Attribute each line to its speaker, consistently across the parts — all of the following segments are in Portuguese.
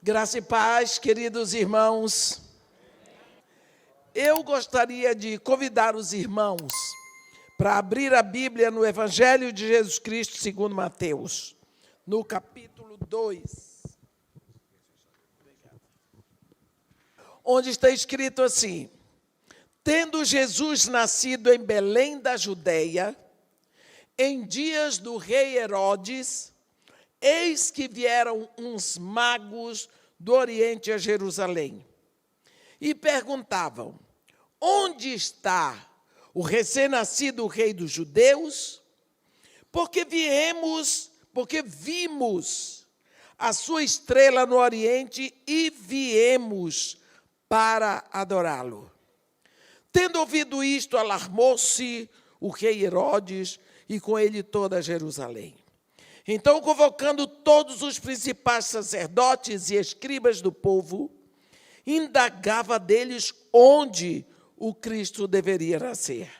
Speaker 1: Graça e paz, queridos irmãos. Eu gostaria de convidar os irmãos para abrir a Bíblia no Evangelho de Jesus Cristo segundo Mateus, no capítulo 2, onde está escrito assim: tendo Jesus nascido em Belém da Judeia, em dias do rei Herodes, eis que vieram uns magos do Oriente a Jerusalém e perguntavam: onde está o recém-nascido rei dos judeus? Porque vimos a sua estrela no Oriente e viemos para adorá-lo. Tendo ouvido isto, alarmou-se o rei Herodes e com ele toda Jerusalém. Então, convocando todos os principais sacerdotes e escribas do povo, indagava deles onde o Cristo deveria nascer.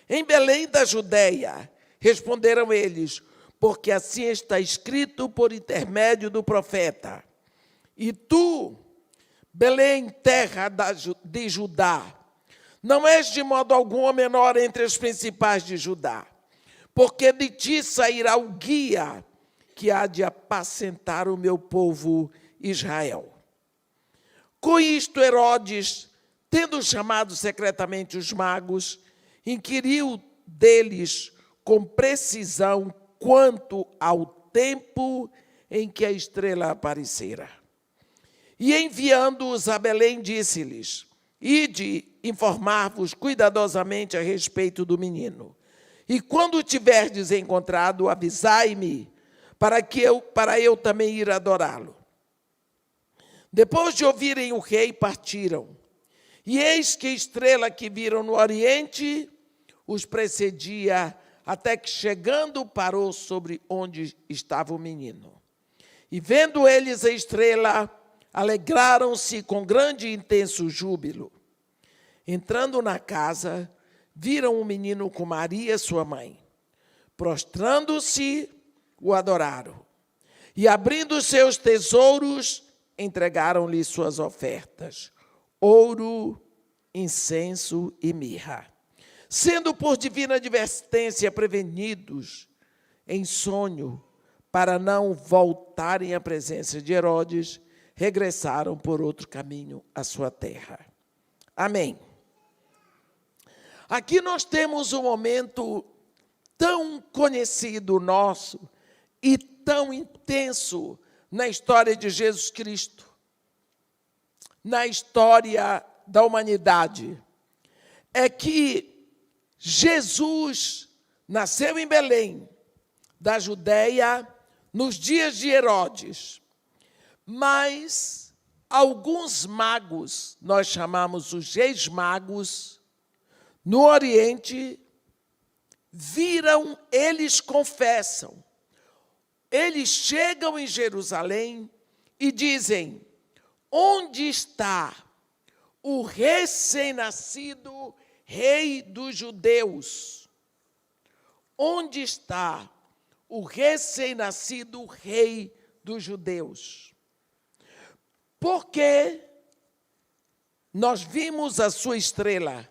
Speaker 1: Em Belém da Judeia, responderam eles, porque assim está escrito por intermédio do profeta: e tu, Belém, terra de Judá, não és de modo algum a menor entre os principais de Judá, porque de ti sairá o guia que há de apacentar o meu povo Israel. Com isto, Herodes, tendo chamado secretamente os magos, inquiriu deles com precisão quanto ao tempo em que a estrela aparecera. E enviando-os a Belém, disse-lhes: ide informar-vos cuidadosamente a respeito do menino. E quando o tiverdes encontrado, avisai-me, para eu também ir adorá-lo. Depois de ouvirem o rei, partiram. E eis que a estrela que viram no Oriente os precedia, até que, chegando, parou sobre onde estava o menino. E vendo eles a estrela, alegraram-se com grande e intenso júbilo. Entrando na casa, viram o menino com Maria, sua mãe. Prostrando-se, o adoraram. E abrindo os seus tesouros, entregaram-lhe suas ofertas: ouro, incenso e mirra. Sendo por divina advertência prevenidos em sonho, para não voltarem à presença de Herodes, regressaram por outro caminho à sua terra. Amém. Aqui nós temos um momento tão conhecido nosso e tão intenso na história de Jesus Cristo, na história da humanidade. É que Jesus nasceu em Belém, da Judeia, nos dias de Herodes, mas alguns magos, nós chamamos os reis magos, no Oriente, viram, eles confessam. Eles chegam em Jerusalém e dizem: onde está o recém-nascido rei dos judeus? Onde está o recém-nascido rei dos judeus? Porque nós vimos a sua estrela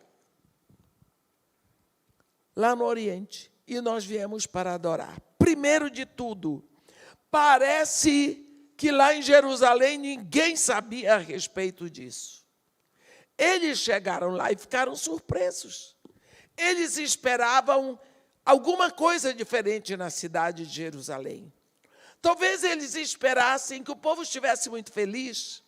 Speaker 1: lá no Oriente, e nós viemos para adorar. Primeiro de tudo, parece que lá em Jerusalém ninguém sabia a respeito disso. Eles chegaram lá e ficaram surpresos. Eles esperavam alguma coisa diferente na cidade de Jerusalém. Talvez eles esperassem que o povo estivesse muito feliz,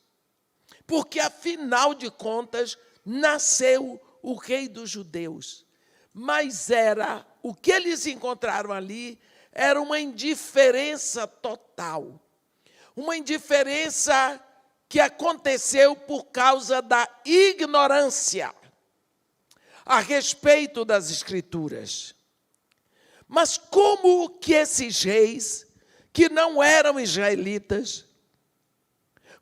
Speaker 1: porque, afinal de contas, nasceu o rei dos judeus. Mas o que eles encontraram ali era uma indiferença total. Uma indiferença que aconteceu por causa da ignorância a respeito das Escrituras. Mas como que esses reis, que não eram israelitas,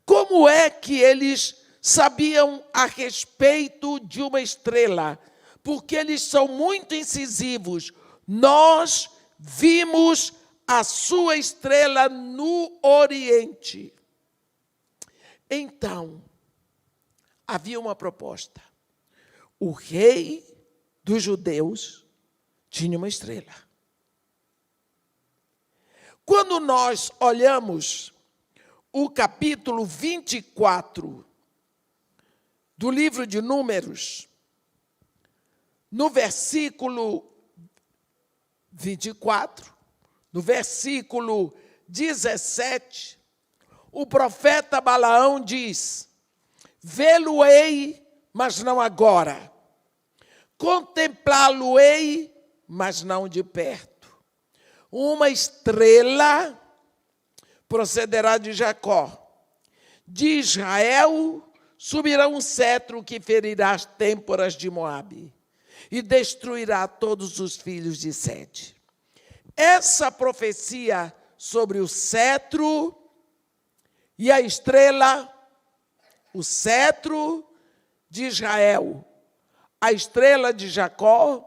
Speaker 1: como é que eles sabiam a respeito de uma estrela? Porque eles são muito incisivos. Nós vimos a sua estrela no Oriente. Então, havia uma proposta. O rei dos judeus tinha uma estrela. Quando nós olhamos o capítulo 24 do livro de Números, no versículo 24, no versículo 17, o profeta Balaão diz: vê-lo-ei, mas não agora. Contemplá-lo-ei, mas não de perto. Uma estrela procederá de Jacó. De Israel subirá um cetro que ferirá as têmporas de Moabe e destruirá todos os filhos de Sete. Essa profecia sobre o cetro e a estrela, o cetro de Israel, a estrela de Jacó,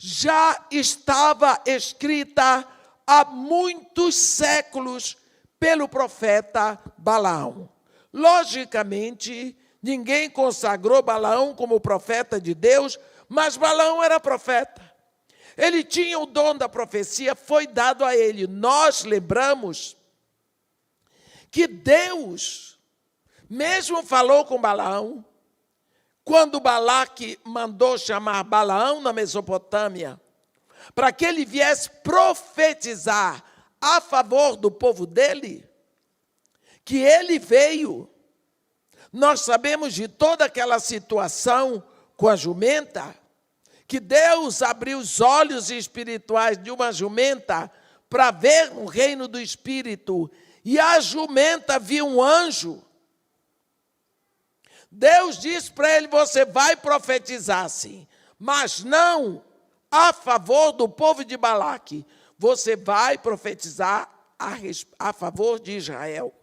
Speaker 1: já estava escrita há muitos séculos pelo profeta Balaão. Logicamente, ninguém consagrou Balaão como profeta de Deus, mas Balaão era profeta. Ele tinha o dom da profecia, foi dado a ele. Nós lembramos que Deus mesmo falou com Balaão, quando Balaque mandou chamar Balaão na Mesopotâmia, para que ele viesse profetizar a favor do povo dele, que ele veio. Nós sabemos de toda aquela situação com a jumenta, que Deus abriu os olhos espirituais de uma jumenta para ver o reino do Espírito, e a jumenta viu um anjo. Deus disse para ele: você vai profetizar sim, mas não a favor do povo de Balaque, você vai profetizar a favor de Israel.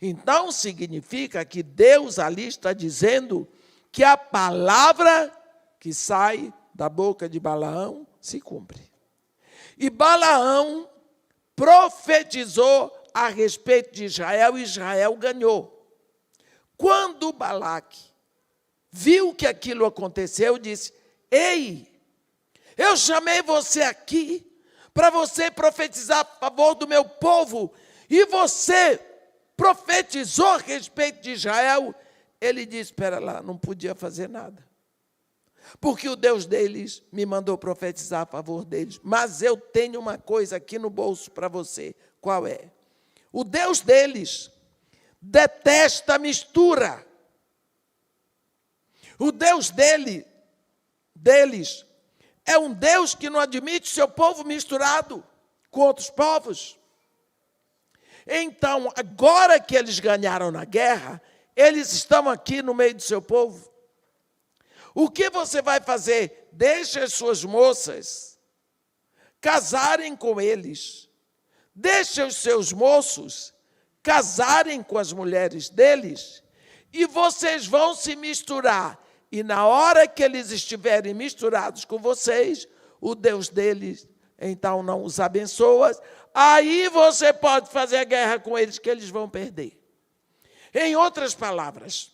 Speaker 1: Então significa que Deus ali está dizendo que a palavra que sai da boca de Balaão se cumpre. E Balaão profetizou a respeito de Israel, e Israel ganhou. Quando Balaque viu que aquilo aconteceu, disse: ei, eu chamei você aqui para você profetizar a favor do meu povo, e você profetizou a respeito de Israel. Ele disse: espera lá, não podia fazer nada, porque o Deus deles me mandou profetizar a favor deles. Mas eu tenho uma coisa aqui no bolso para você. Qual é? O Deus deles detesta a mistura. O Deus deles é um Deus que não admite seu povo misturado com outros povos. Então, agora que eles ganharam na guerra, eles estão aqui no meio do seu povo. O que você vai fazer? Deixe as suas moças casarem com eles. Deixe os seus moços casarem com as mulheres deles, e vocês vão se misturar. E na hora que eles estiverem misturados com vocês, o Deus deles, então, não os abençoa. Aí você pode fazer a guerra com eles, que eles vão perder. Em outras palavras,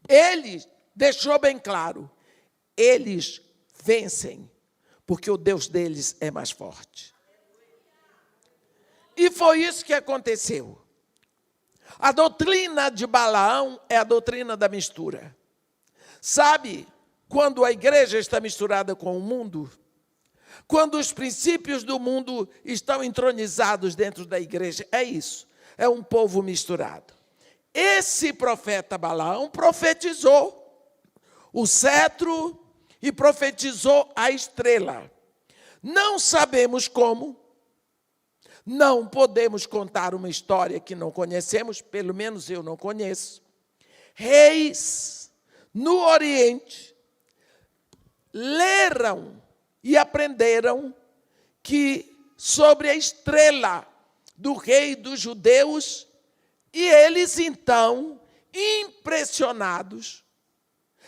Speaker 1: ele deixou bem claro, eles vencem, porque o Deus deles é mais forte. E foi isso que aconteceu. A doutrina de Balaão é a doutrina da mistura. Sabe, quando a igreja está misturada com o mundo, quando os princípios do mundo estão entronizados dentro da igreja, é isso, é um povo misturado. Esse profeta Balaão profetizou o cetro e profetizou a estrela. Não sabemos como, não podemos contar uma história que não conhecemos, pelo menos eu não conheço. Reis no Oriente leram e aprenderam que sobre a estrela do rei dos judeus, e eles então, impressionados,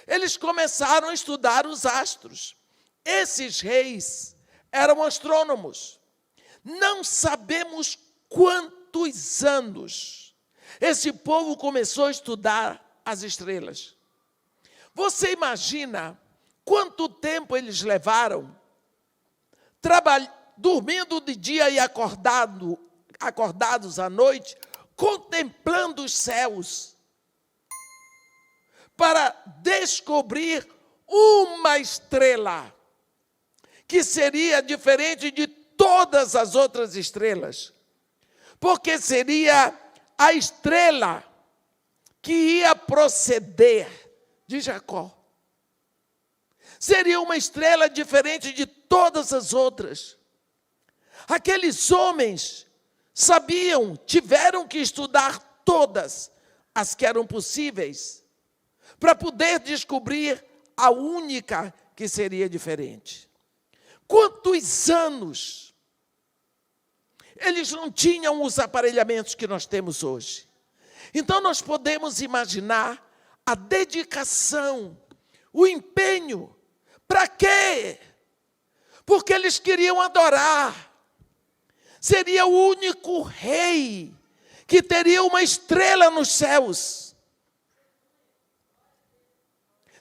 Speaker 1: eles começaram a estudar os astros. Esses reis eram astrônomos. Não sabemos quantos anos esse povo começou a estudar as estrelas. Você imagina quanto tempo eles levaram dormindo de dia e acordados à noite, contemplando os céus, para descobrir uma estrela que seria diferente de todas as outras estrelas, porque seria a estrela que ia proceder de Jacó. Seria uma estrela diferente de todas as outras. Aqueles homens sabiam, tiveram que estudar todas as que eram possíveis, para poder descobrir a única que seria diferente. Quantos anos eles não tinham os aparelhamentos que nós temos hoje? Então nós podemos imaginar a dedicação, o empenho. Para quê? Porque eles queriam adorar. Seria o único rei que teria uma estrela nos céus.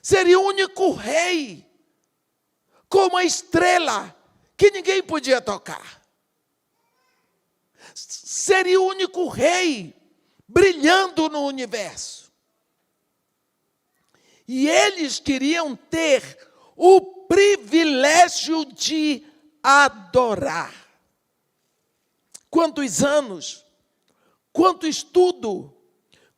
Speaker 1: Seria o único rei com uma estrela que ninguém podia tocar. Seria o único rei brilhando no universo. E eles queriam ter o privilégio de adorar. Quantos anos, quanto estudo,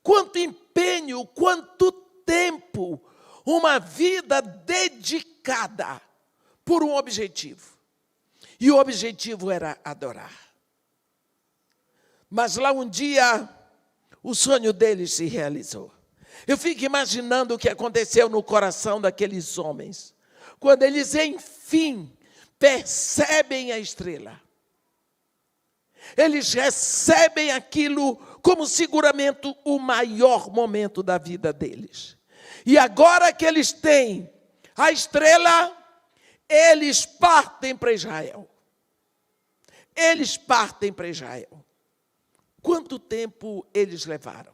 Speaker 1: quanto empenho, quanto tempo, uma vida dedicada por um objetivo. E o objetivo era adorar. Mas lá um dia, o sonho deles se realizou. Eu fico imaginando o que aconteceu no coração daqueles homens, quando eles, enfim, percebem a estrela. Eles recebem aquilo como seguramente o maior momento da vida deles. E agora que eles têm a estrela, eles partem para Israel. Eles partem para Israel. Quanto tempo eles levaram?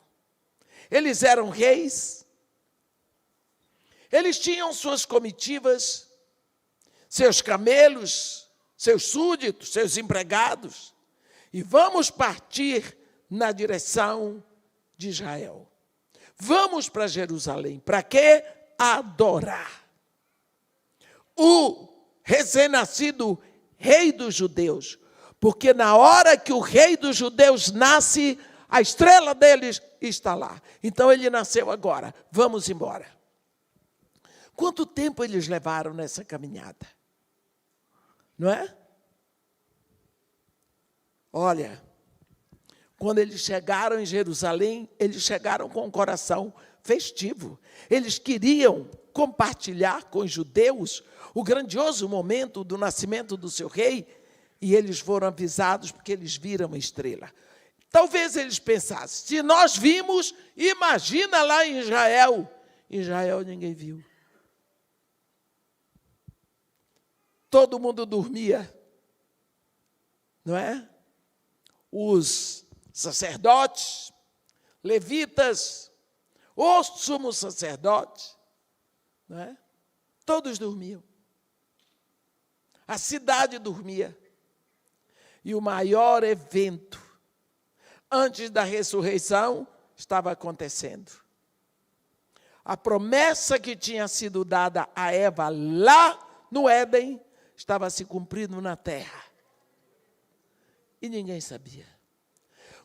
Speaker 1: Eles eram reis, eles tinham suas comitivas, seus camelos, seus súditos, seus empregados, e vamos partir na direção de Israel. Vamos para Jerusalém. Para quê? Adorar o recém-nascido rei dos judeus. Porque na hora que o rei dos judeus nasce, a estrela deles está lá. Então ele nasceu agora. Vamos embora. Quanto tempo eles levaram nessa caminhada? Não é? Olha, quando eles chegaram em Jerusalém, eles chegaram com o coração festivo. Eles queriam compartilhar com os judeus o grandioso momento do nascimento do seu rei, e eles foram avisados porque eles viram a estrela. Talvez eles pensassem, se nós vimos, imagina lá em Israel. Em Israel ninguém viu. Todo mundo dormia, não é? Os sacerdotes, levitas, o sumo sacerdote, não é? Todos dormiam. A cidade dormia. E o maior evento, antes da ressurreição, estava acontecendo. A promessa que tinha sido dada a Eva lá no Éden, estava se cumprindo na terra. E ninguém sabia.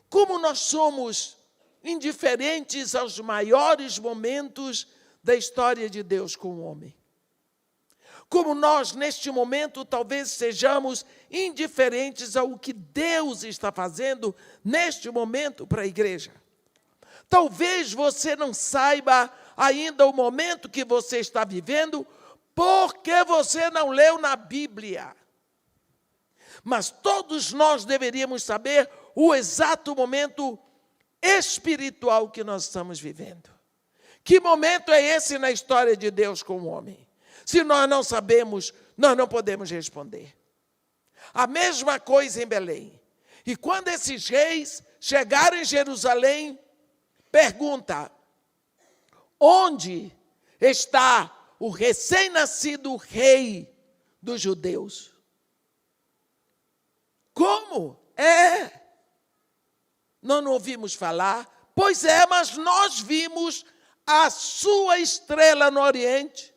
Speaker 1: Como nós somos indiferentes aos maiores momentos da história de Deus com o homem. Como nós, neste momento, talvez sejamos indiferentes ao que Deus está fazendo neste momento para a igreja. Talvez você não saiba ainda o momento que você está vivendo, porque você não leu na Bíblia. Mas todos nós deveríamos saber o exato momento espiritual que nós estamos vivendo. Que momento é esse na história de Deus com o homem? Se nós não sabemos, nós não podemos responder. A mesma coisa em Belém. E quando esses reis chegaram em Jerusalém, pergunta: onde está o recém-nascido rei dos judeus? Como? Nós não ouvimos falar? Pois é, mas nós vimos a sua estrela no Oriente.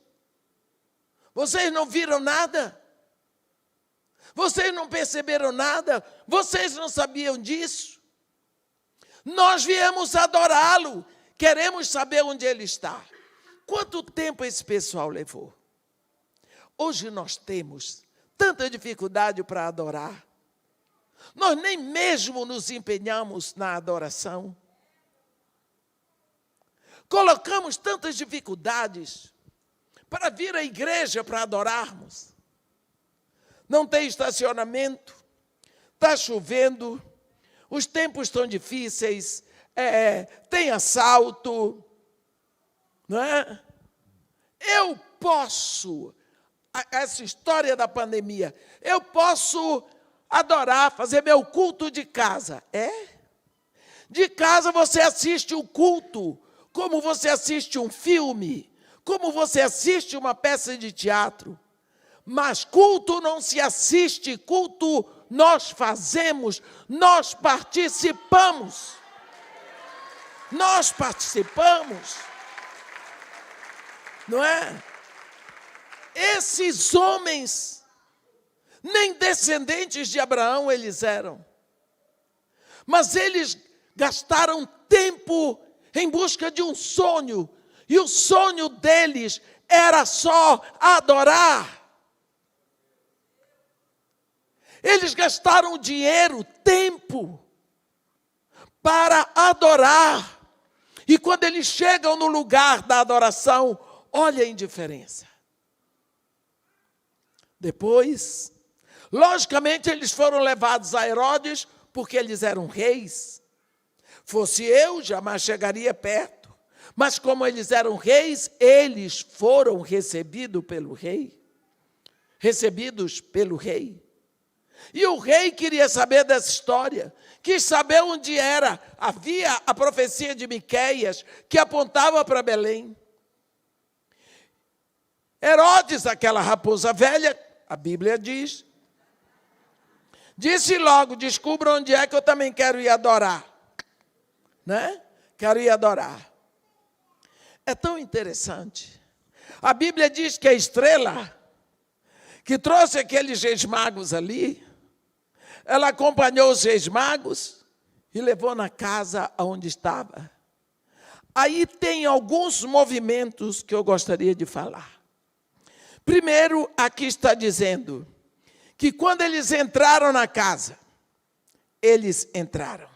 Speaker 1: Vocês não viram nada? Vocês não perceberam nada? Vocês não sabiam disso? Nós viemos adorá-lo. Queremos saber onde ele está. Quanto tempo esse pessoal levou? Hoje nós temos tanta dificuldade para adorar. Nós nem mesmo nos empenhamos na adoração. Colocamos tantas dificuldades para vir à igreja para adorarmos. Não tem estacionamento, está chovendo, os tempos estão difíceis, tem assalto, não é? Eu posso, essa história da pandemia, eu posso adorar, fazer meu culto de casa. De casa você assiste o culto, como você assiste um filme, como você assiste uma peça de teatro. Mas culto não se assiste, culto nós fazemos, nós participamos. Nós participamos. Não é? Esses homens, nem descendentes de Abraão eles eram. Mas eles gastaram tempo em busca de um sonho. E o sonho deles era só adorar. Eles gastaram dinheiro, tempo, para adorar. E quando eles chegam no lugar da adoração, olha a indiferença. Depois, logicamente, eles foram levados a Herodes, porque eles eram reis. Fosse eu, jamais chegaria perto. Mas como eles eram reis, eles foram recebidos pelo rei. E o rei queria saber dessa história, quis saber onde era. Havia a profecia de Miqueias que apontava para Belém. Herodes, aquela raposa velha, a Bíblia diz, disse logo: descubra onde é que eu também quero ir adorar. Né? Quero ir adorar. É tão interessante. A Bíblia diz que a estrela que trouxe aqueles reis magos ali, ela acompanhou os reis magos e levou na casa onde estava. Aí tem alguns movimentos que eu gostaria de falar. Primeiro, aqui está dizendo que quando eles entraram na casa, eles entraram,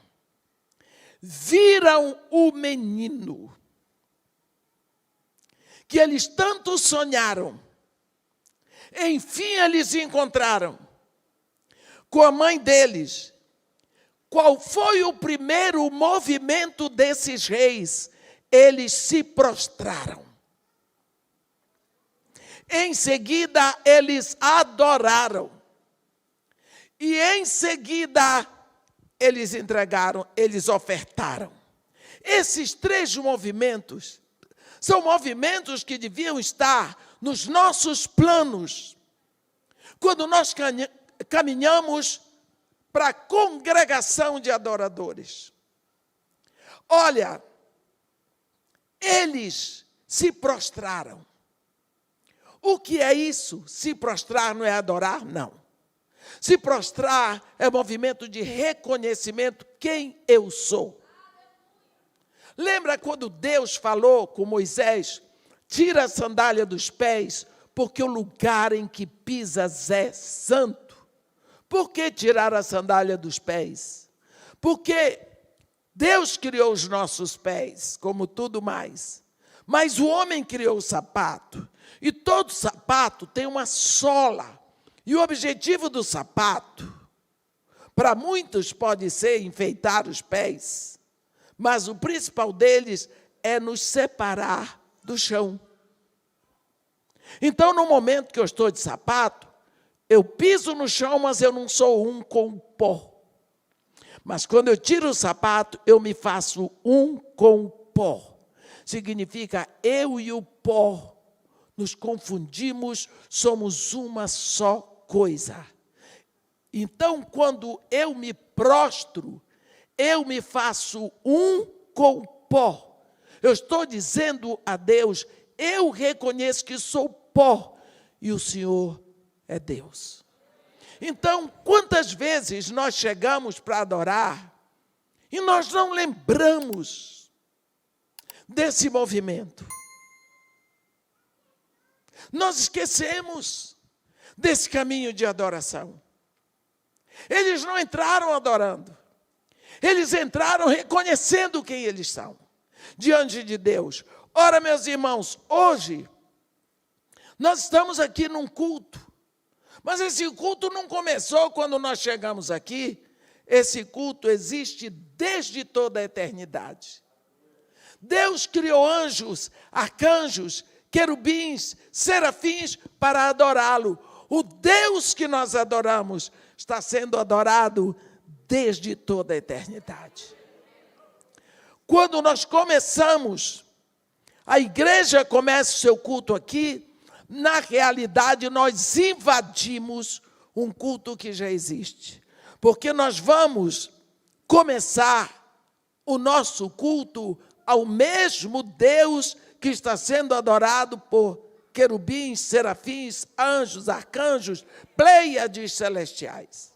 Speaker 1: viram o menino, que eles tanto sonharam. Enfim, eles encontraram com a mãe deles. Qual foi o primeiro movimento desses reis? Eles se prostraram. Em seguida, eles adoraram. E em seguida, eles entregaram, eles ofertaram. Esses três movimentos são movimentos que deviam estar nos nossos planos, quando nós caminhamos para a congregação de adoradores. Olha, eles se prostraram. O que é isso? Se prostrar não é adorar? Não. Se prostrar é movimento de reconhecimento, quem eu sou. Lembra quando Deus falou com Moisés: tira a sandália dos pés, porque o lugar em que pisas é santo. Por que tirar a sandália dos pés? Porque Deus criou os nossos pés, como tudo mais. Mas o homem criou o sapato. E todo sapato tem uma sola. E o objetivo do sapato, para muitos pode ser enfeitar os pés, mas o principal deles é nos separar do chão. Então, no momento que eu estou de sapato, eu piso no chão, mas eu não sou um com o pó. Mas quando eu tiro o sapato, eu me faço um com o pó. Significa eu e o pó nos confundimos, somos uma só coisa. Então, quando eu me prostro, eu me faço um com o pó. Eu estou dizendo a Deus, eu reconheço que sou pó e o Senhor é Deus. Então, quantas vezes nós chegamos para adorar e nós não lembramos desse movimento? Nós esquecemos desse caminho de adoração. Eles não entraram adorando. Eles entraram reconhecendo quem eles são diante de Deus. Ora, meus irmãos, hoje nós estamos aqui num culto. Mas esse culto não começou quando nós chegamos aqui. Esse culto existe desde toda a eternidade. Deus criou anjos, arcanjos, querubins, serafins para adorá-lo. O Deus que nós adoramos está sendo adorado desde toda a eternidade. Quando nós começamos, a igreja começa o seu culto aqui, na realidade nós invadimos um culto que já existe. Porque nós vamos começar o nosso culto ao mesmo Deus que está sendo adorado por querubins, serafins, anjos, arcanjos, pleiades celestiais.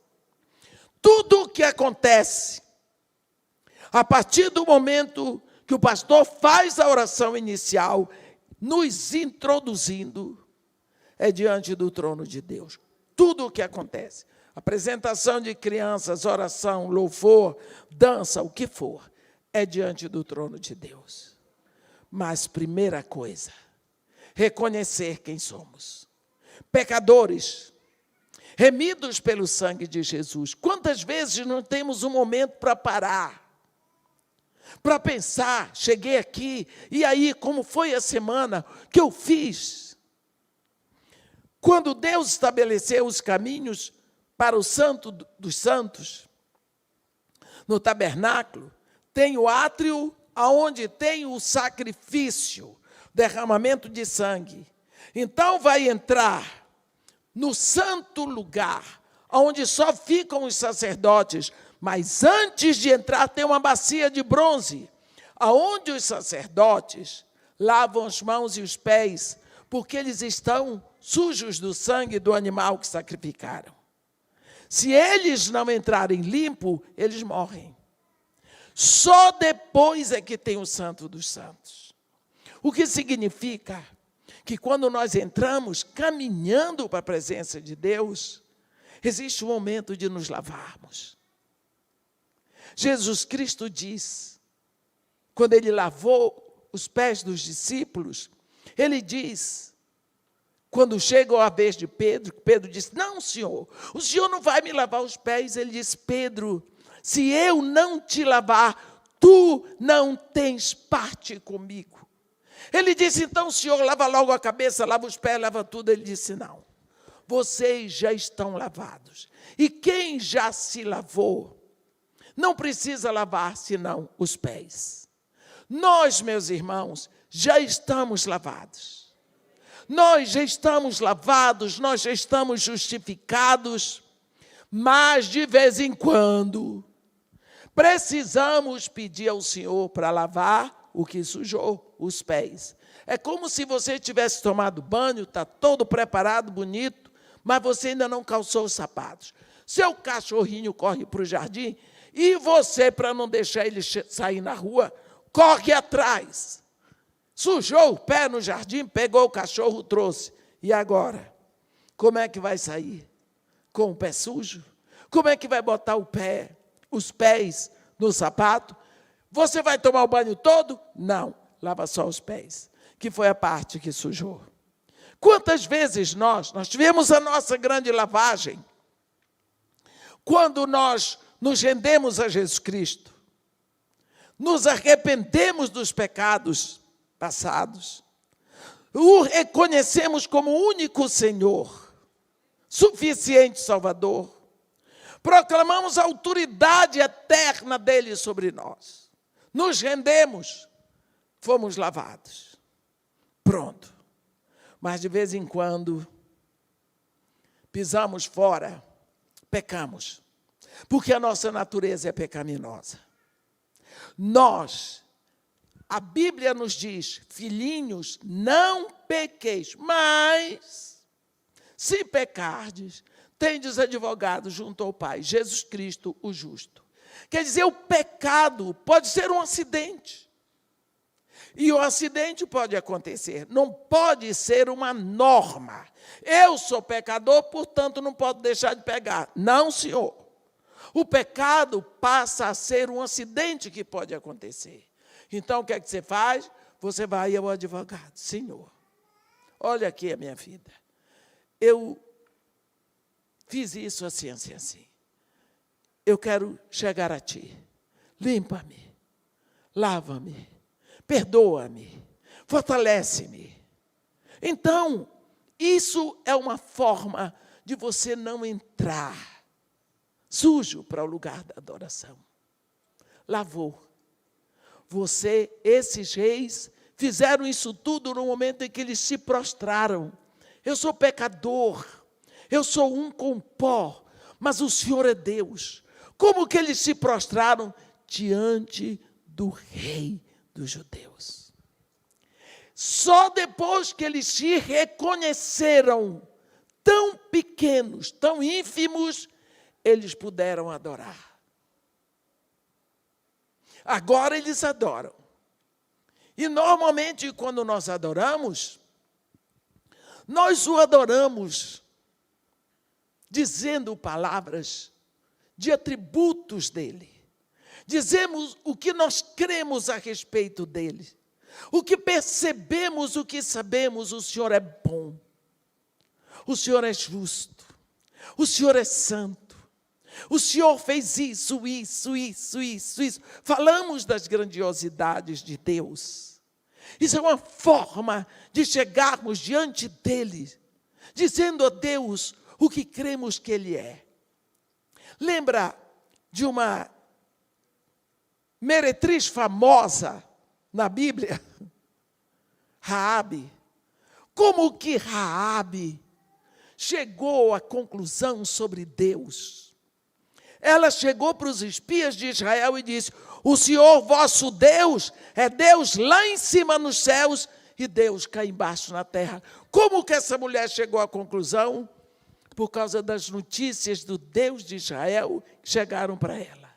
Speaker 1: Tudo o que acontece, a partir do momento que o pastor faz a oração inicial, nos introduzindo, é diante do trono de Deus. Tudo o que acontece, apresentação de crianças, oração, louvor, dança, o que for, é diante do trono de Deus. Mas primeira coisa, reconhecer quem somos. Pecadores, remidos pelo sangue de Jesus. Quantas vezes não temos um momento para parar, para pensar, cheguei aqui, e aí, como foi a semana que eu fiz? Quando Deus estabeleceu os caminhos para o Santo dos Santos, no tabernáculo, tem o átrio onde tem o sacrifício, derramamento de sangue. Então vai entrar no santo lugar, onde só ficam os sacerdotes, mas antes de entrar tem uma bacia de bronze, aonde os sacerdotes lavam as mãos e os pés, porque eles estão sujos do sangue do animal que sacrificaram. Se eles não entrarem limpo, eles morrem. Só depois é que tem o Santo dos Santos. O que significa que quando nós entramos caminhando para a presença de Deus, existe um momento de nos lavarmos. Jesus Cristo diz, quando ele lavou os pés dos discípulos, ele diz, quando chega a vez de Pedro, Pedro disse, não, Senhor, o Senhor não vai me lavar os pés. Ele disse, Pedro, se eu não te lavar, tu não tens parte comigo. Ele disse, então, Senhor, lava logo a cabeça, lava os pés, lava tudo. Ele disse, não, vocês já estão lavados. E quem já se lavou, não precisa lavar, senão os pés. Nós, meus irmãos, já estamos lavados. Nós já estamos lavados, nós já estamos justificados, mas de vez em quando precisamos pedir ao Senhor para lavar o que sujou, os pés. É como se você tivesse tomado banho, está todo preparado, bonito, mas você ainda não calçou os sapatos. Seu cachorrinho corre para o jardim e você, para não deixar ele sair na rua, corre atrás. Sujou o pé no jardim, pegou o cachorro, trouxe. E agora? Como é que vai sair? Com o pé sujo? Como é que vai botar os pés no sapato? Você vai tomar o banho todo? Não, lava só os pés, que foi a parte que sujou. Quantas vezes nós tivemos a nossa grande lavagem, quando nós nos rendemos a Jesus Cristo, nos arrependemos dos pecados passados, o reconhecemos como único Senhor, suficiente Salvador, proclamamos a autoridade eterna dele sobre nós. Nos rendemos, fomos lavados. Pronto. Mas de vez em quando, pisamos fora, pecamos. Porque a nossa natureza é pecaminosa. A Bíblia nos diz, filhinhos, não pequeis, mas, se pecardes, tendes advogado junto ao Pai, Jesus Cristo, o justo. Quer dizer, o pecado pode ser um acidente. E o acidente pode acontecer, não pode ser uma norma. Eu sou pecador, portanto, não posso deixar de pecar. Não, senhor. O pecado passa a ser um acidente que pode acontecer. Então, o que é que você faz? Você vai ao advogado. Senhor, olha aqui a minha vida. Eu fiz isso assim, assim, assim. Eu quero chegar a ti. Limpa-me, lava-me, perdoa-me, fortalece-me. Então, isso é uma forma de você não entrar sujo para o lugar da adoração. Lavou. Esses reis, fizeram isso tudo no momento em que eles se prostraram. Eu sou pecador, eu sou um com pó, mas o Senhor é Deus. Como que eles se prostraram? Diante do rei dos judeus. Só depois que eles se reconheceram tão pequenos, tão ínfimos, eles puderam adorar. Agora eles adoram. E normalmente quando nós adoramos, nós o adoramos dizendo palavras de atributos dele. Dizemos o que nós cremos a respeito dele. O que percebemos, o que sabemos, o Senhor é bom. O Senhor é justo. O Senhor é santo. O Senhor fez isso. Falamos das grandiosidades de Deus. Isso é uma forma de chegarmos diante dele, dizendo a Deus o que cremos que ele é. Lembra de uma meretriz famosa na Bíblia? Raabe. Como que Raabe chegou à conclusão sobre Deus? Ela chegou para os espias de Israel e disse: o Senhor vosso Deus é Deus lá em cima nos céus e Deus cá embaixo na terra. Como que essa mulher chegou à conclusão? Por causa das notícias do Deus de Israel que chegaram para ela.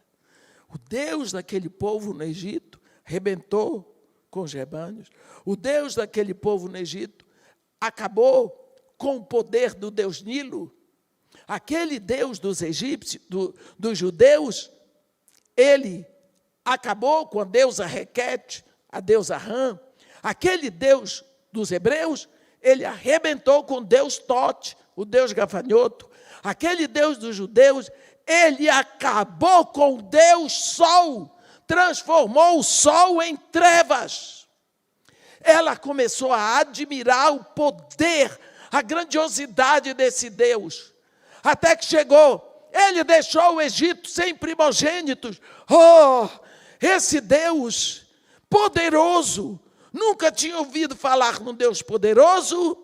Speaker 1: O Deus daquele povo no Egito arrebentou com os rebanhos. O Deus daquele povo no Egito acabou com o poder do Deus Nilo. Aquele Deus dos egípcios, dos judeus, ele acabou com a deusa Requete, a deusa Rã. Aquele Deus dos hebreus, ele arrebentou com o Deus Tote, o Deus gafanhoto. Aquele Deus dos judeus, ele acabou com o Deus Sol, transformou o sol em trevas. Ela começou a admirar o poder, a grandiosidade desse Deus. Até que chegou, ele deixou o Egito sem primogênitos. Oh, esse Deus poderoso, nunca tinha ouvido falar num Deus poderoso,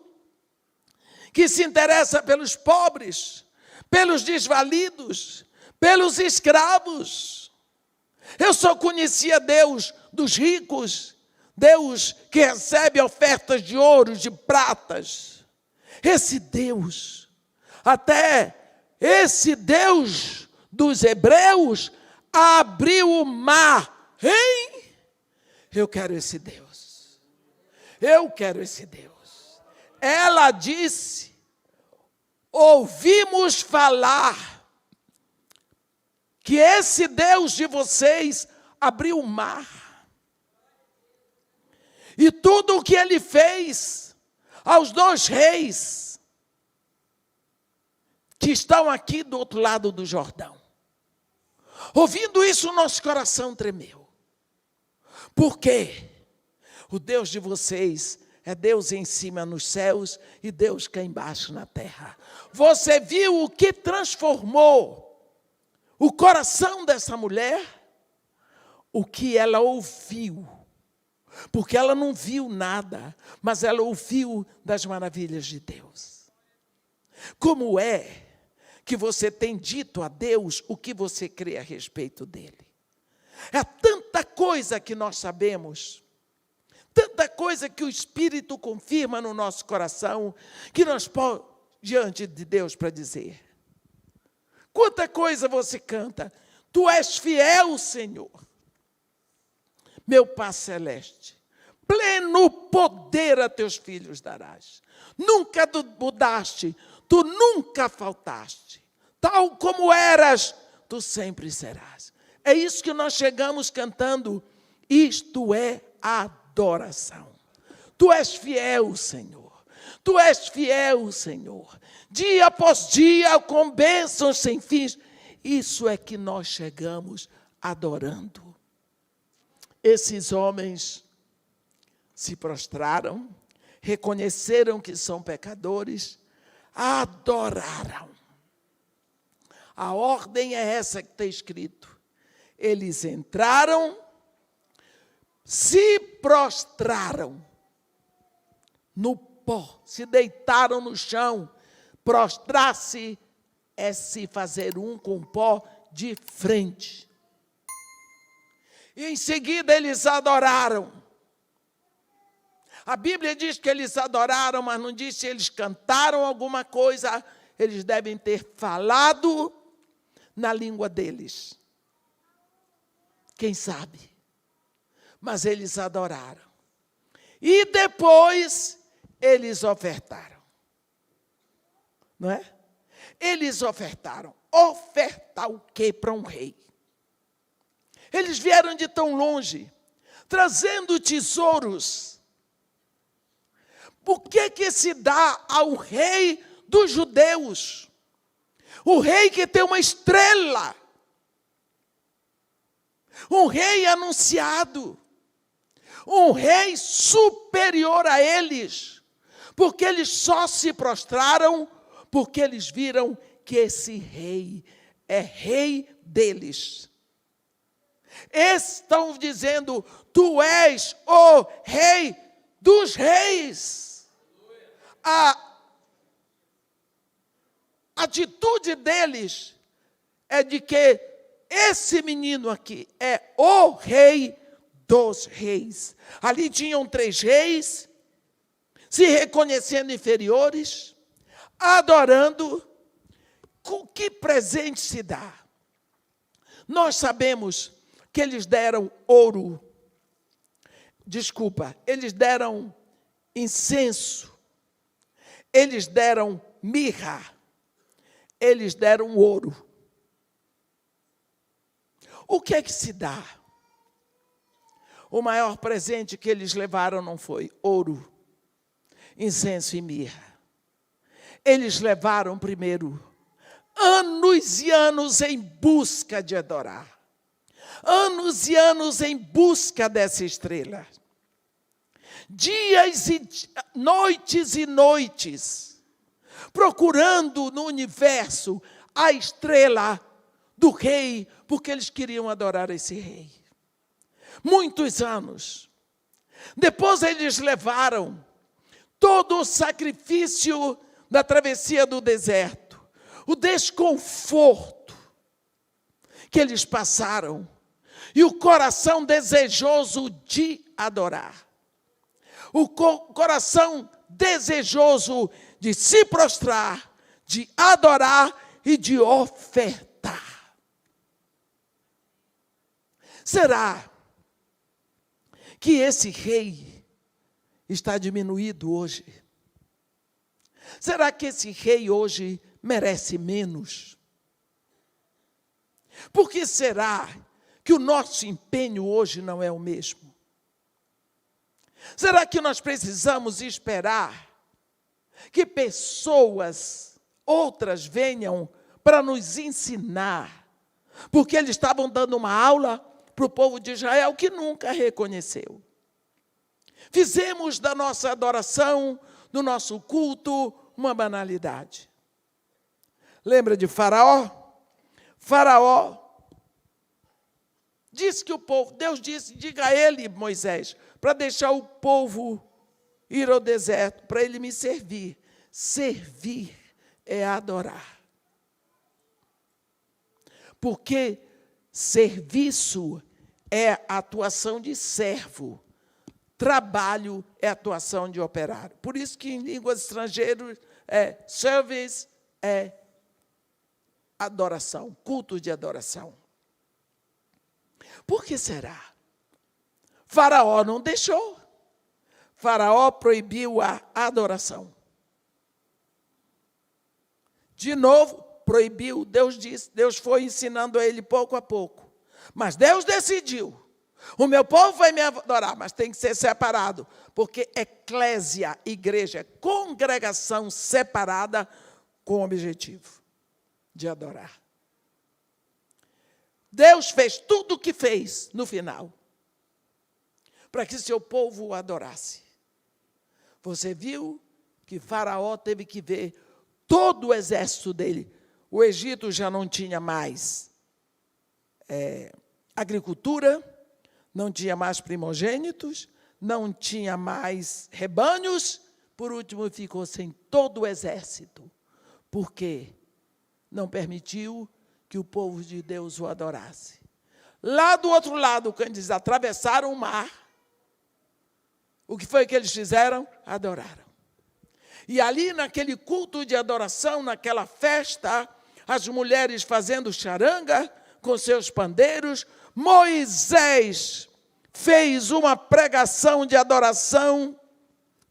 Speaker 1: que se interessa pelos pobres, pelos desvalidos, pelos escravos. Eu só conhecia Deus dos ricos, Deus que recebe ofertas de ouro, de pratas. Esse Deus, até esse Deus dos hebreus, abriu o mar. Hein? Eu quero esse Deus. Eu quero esse Deus. Ela disse: ouvimos falar que esse Deus de vocês abriu o mar. E tudo o que ele fez aos dois reis que estão aqui do outro lado do Jordão. Ouvindo isso, o nosso coração tremeu. Por quê? O Deus de vocês é Deus em cima nos céus e Deus cá embaixo na terra. Você viu o que transformou o coração dessa mulher, o que ela ouviu. Porque ela não viu nada, mas ela ouviu das maravilhas de Deus. Como é que você tem dito a Deus o que você crê a respeito dele? É tanta coisa que nós sabemos, tanta coisa que o Espírito confirma no nosso coração, que nós podemos diante de Deus para dizer. Quanta coisa você canta. Tu és fiel, Senhor. Meu Pai Celeste, pleno poder a teus filhos darás. Nunca mudaste, tu nunca faltaste. Tal como eras, tu sempre serás. É isso que nós chegamos cantando. Isto é adoração. Tu és fiel, Senhor. Tu és fiel, Senhor. Dia após dia, com bênçãos sem fins. Isso é que nós chegamos adorando. Esses homens se prostraram, reconheceram que são pecadores, adoraram. A ordem é essa que está escrito. Eles entraram, se prostraram no pó, se deitaram no chão. Prostrar-se é se fazer um com o pó de frente. E em seguida eles adoraram. A Bíblia diz que eles adoraram, mas não diz se eles cantaram alguma coisa. Eles devem ter falado na língua deles. Quem sabe? Mas eles adoraram. E depois eles ofertaram. Não é? Eles ofertaram. Ofertar o quê para um rei? Eles vieram de tão longe, trazendo tesouros. Por que se dá ao rei dos judeus? O rei que tem uma estrela. Um rei anunciado. Um rei superior a eles. Porque eles só se prostraram porque eles viram que esse rei é rei deles. Estão dizendo, tu és o rei dos reis. A atitude deles é de que esse menino aqui é o rei dos reis. Ali tinham 3 reis, se reconhecendo inferiores, adorando. Com que presente se dá? Nós sabemos que eles deram ouro, eles deram incenso, eles deram mirra, eles deram ouro. O que é que se dá? O maior presente que eles levaram não foi ouro, incenso e mirra. Eles levaram primeiro anos e anos em busca de adorar. Anos e anos em busca dessa estrela. Dias e noites, procurando no universo a estrela do rei, porque eles queriam adorar esse rei. Muitos anos. Depois eles levaram todo o sacrifício da travessia do deserto, o desconforto que eles passaram, e o coração desejoso de adorar. O coração desejoso de se prostrar, de adorar e de ofertar. Será que esse rei está diminuído hoje? Será que esse rei hoje merece menos? Por que será que o nosso empenho hoje não é o mesmo? Será que nós precisamos esperar que pessoas outras venham para nos ensinar? Porque eles estavam dando uma aula para o povo de Israel que nunca reconheceu. Fizemos da nossa adoração, do nosso culto, uma banalidade. Lembra de Faraó? Faraó disse que o povo, Deus disse, diga a ele, Moisés, para deixar o povo ir ao deserto, para ele me servir. Servir é adorar. Porque serviço é atuação de servo. Trabalho é atuação de operário. Por isso que em línguas estrangeiras, service é adoração, culto de adoração. Por que será? Faraó não deixou. Faraó proibiu a adoração. De novo, proibiu, Deus disse, Deus foi ensinando a ele pouco a pouco. Mas Deus decidiu. O meu povo vai me adorar, mas tem que ser separado. Porque eclésia, igreja, é congregação separada com o objetivo de adorar. Deus fez tudo o que fez no final, para que seu povo o adorasse. Você viu que Faraó teve que ver todo o exército dele. O Egito já não tinha mais agricultura, não tinha mais primogênitos, não tinha mais rebanhos, por último ficou sem todo o exército. Por quê? Não permitiu que o povo de Deus o adorasse. Lá do outro lado, quando eles atravessaram o mar, o que foi que eles fizeram? Adoraram. E ali, naquele culto de adoração, naquela festa, as mulheres fazendo charanga com seus pandeiros, Moisés fez uma pregação de adoração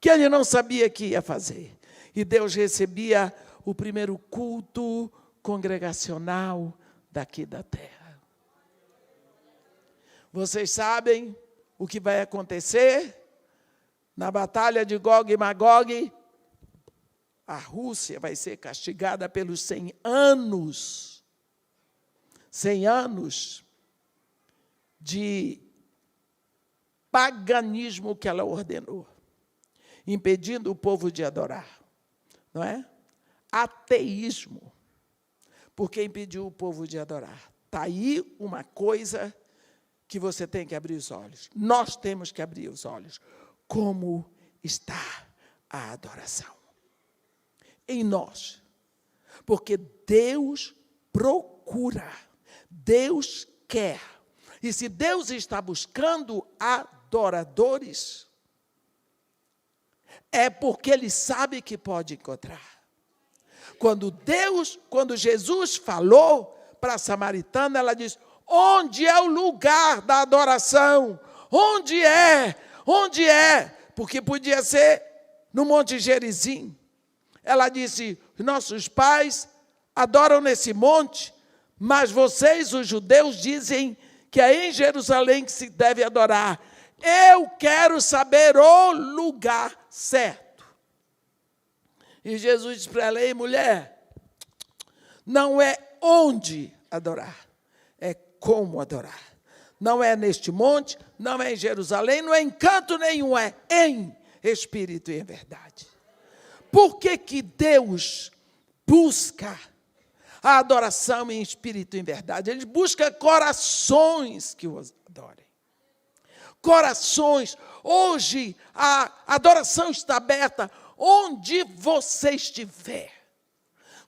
Speaker 1: que ele não sabia que ia fazer. E Deus recebia o primeiro culto congregacional daqui da terra. Vocês sabem o que vai acontecer na batalha de Gog e Magog? A Rússia vai ser castigada pelos 100 anos. 100 anos de paganismo que ela ordenou, impedindo o povo de adorar. Não é? Ateísmo, porque impediu o povo de adorar. Está aí uma coisa que você tem que abrir os olhos. Nós temos que abrir os olhos. Como está a adoração em nós? Porque Deus procura, Deus quer. E se Deus está buscando adoradores, é porque Ele sabe que pode encontrar. Quando Jesus falou para a samaritana, ela disse, onde é o lugar da adoração? Onde é? Onde é? Porque podia ser no Monte Gerizim. Ela disse, nossos pais adoram nesse monte, mas vocês, os judeus, dizem que é em Jerusalém que se deve adorar. Eu quero saber o lugar certo. E Jesus disse para ela, ei, mulher, não é onde adorar, é como adorar. Não é neste monte, não é em Jerusalém, não é em canto nenhum, é em espírito e em verdade. Por que Deus busca a adoração em espírito e em verdade? Ele busca corações que o adorem. Corações. Hoje a adoração está aberta onde você estiver,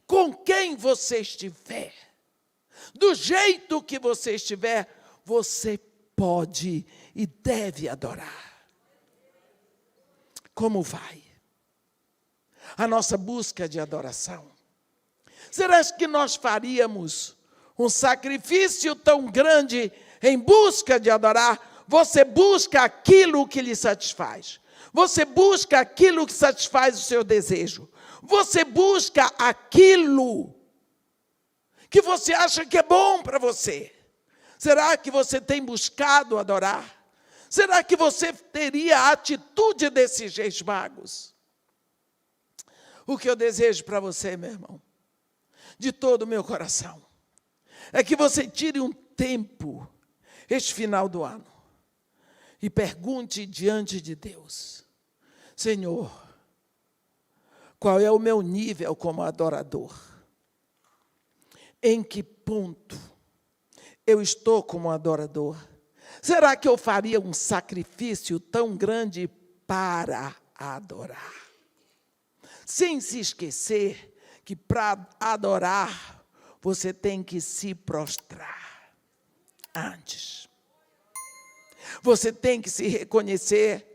Speaker 1: com quem você estiver, do jeito que você estiver, você pode e deve adorar. Como vai a nossa busca de adoração? Será que nós faríamos um sacrifício tão grande em busca de adorar? Você busca aquilo que lhe satisfaz. Você busca aquilo que satisfaz o seu desejo. Você busca aquilo que você acha que é bom para você. Será que você tem buscado adorar? Será que você teria a atitude desses reis magos? O que eu desejo para você, meu irmão, de todo o meu coração, é que você tire um tempo, este final do ano, e pergunte diante de Deus, Senhor, qual é o meu nível como adorador? em que ponto eu estou como adorador? Será que eu faria um sacrifício tão grande para adorar? Sem se esquecer que para adorar, você tem que se prostrar antes. Você tem que se reconhecer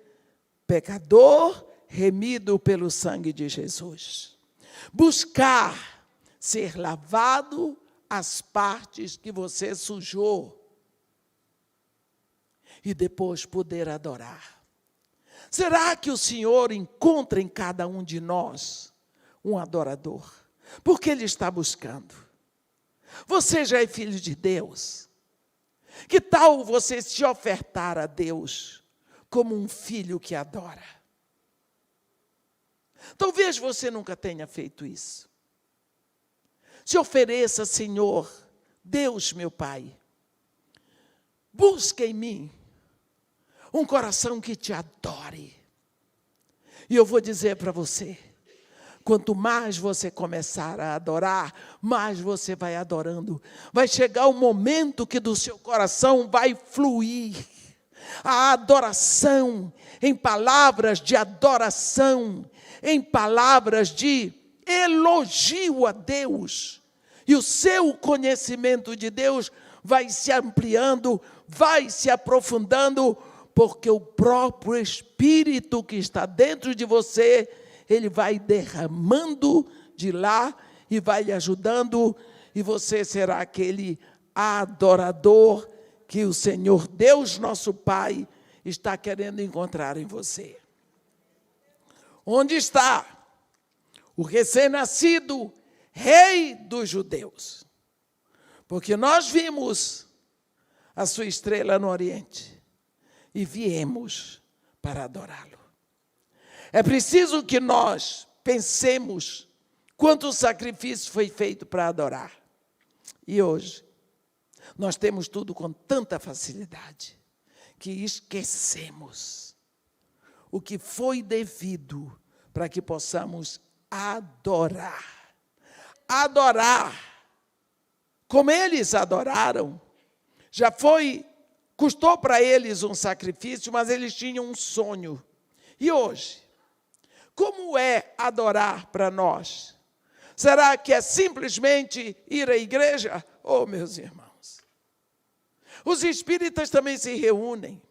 Speaker 1: pecador, remido pelo sangue de Jesus. Buscar ser lavado as partes que você sujou. E depois poder adorar. Será que o Senhor encontra em cada um de nós um adorador? Porque Ele está buscando. Você já é filho de Deus. Que tal você se ofertar a Deus como um filho que adora? Talvez você nunca tenha feito isso. Se ofereça, Senhor, Deus meu Pai, busca em mim um coração que te adore. E eu vou dizer para você, quanto mais você começar a adorar, mais você vai adorando. Vai chegar o momento que do seu coração vai fluir a adoração, em palavras de adoração, em palavras de elogio a Deus. E o seu conhecimento de Deus vai se ampliando, vai se aprofundando, porque o próprio Espírito que está dentro de você, ele vai derramando de lá e vai lhe ajudando, e você será aquele adorador que o Senhor Deus, nosso Pai, está querendo encontrar em você. Onde está o recém-nascido Rei dos Judeus? Porque nós vimos a sua estrela no Oriente e viemos para adorá-lo. É preciso que nós pensemos quanto sacrifício foi feito para adorar. E hoje, nós temos tudo com tanta facilidade que esquecemos o que foi devido para que possamos adorar. Adorar como eles adoraram. Já custou para eles um sacrifício, mas eles tinham um sonho. E hoje, como é adorar para nós? Será que é simplesmente ir à igreja? Oh, meus irmãos, os espíritas também se reúnem.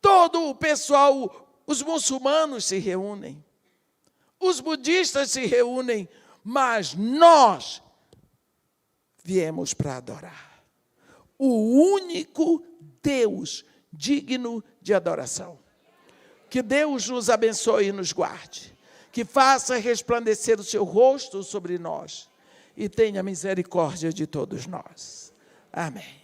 Speaker 1: Todo o pessoal, os muçulmanos se reúnem. Os budistas se reúnem, mas nós viemos para adorar o único Deus digno de adoração. Que Deus nos abençoe e nos guarde, que faça resplandecer o seu rosto sobre nós e tenha misericórdia de todos nós. Amém.